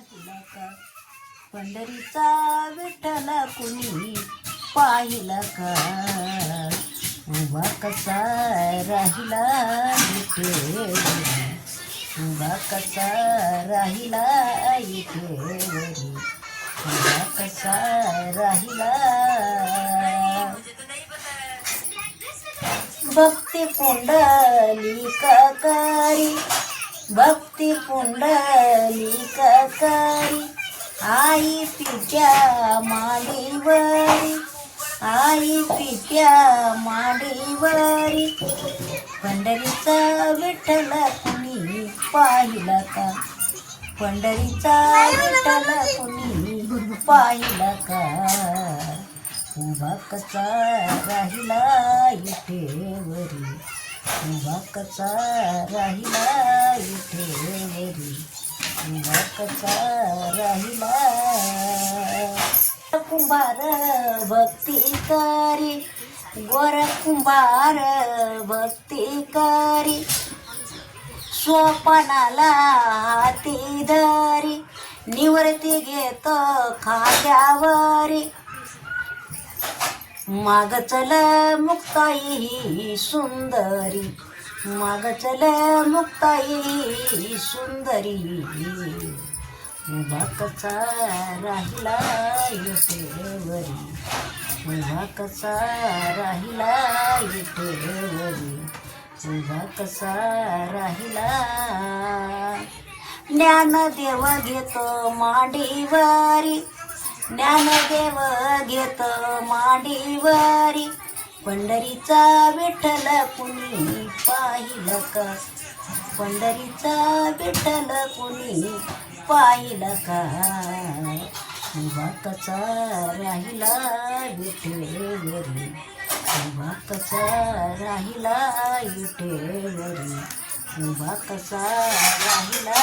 पाहिला का पंढरीचा विठ्ठल कुणी पाहिला का उभा कसा राहिला इथे उभा कसा राहिला इथे उभा कसा राहिला भक्ती पुंडलिकाकारी भक्ती पुंडलिकाकारी आई पित्या मांडीवरी आई पित्या मांडीवरी पंढरीचा विठ्ठल कुणी पाहिला का पंढरीचा विठ्ठल कुणी पाहिला का उभा कसा राहिला इथेवरी उभा कसा राहिला इथेवरी उभा कसा राहिला कुंभार भक्ती करी गोर कुंभार भक्ती करी सोपानाला हाती धरी निवृत्ती घेत खांद्यावरी माग चल मुक्ताई ही सुंदरी माग चल मुक्ताई ही सुंदरी उभा कसा राहिला इथेवरी उभा कसा राहिला इथेवरी उभा कसा राहिला ज्ञानदेव घेतो मांडीवरी ज्ञानदेव घेत मांडीवरी पंढरीचा विठ्ठल कुणी पाहिलं का पंढरीचा विठ्ठल कुणी पाहिलं का उभा कसा राहिला विठेवरी उभा कसा राहिला विठेवरी उभा कसा राहिला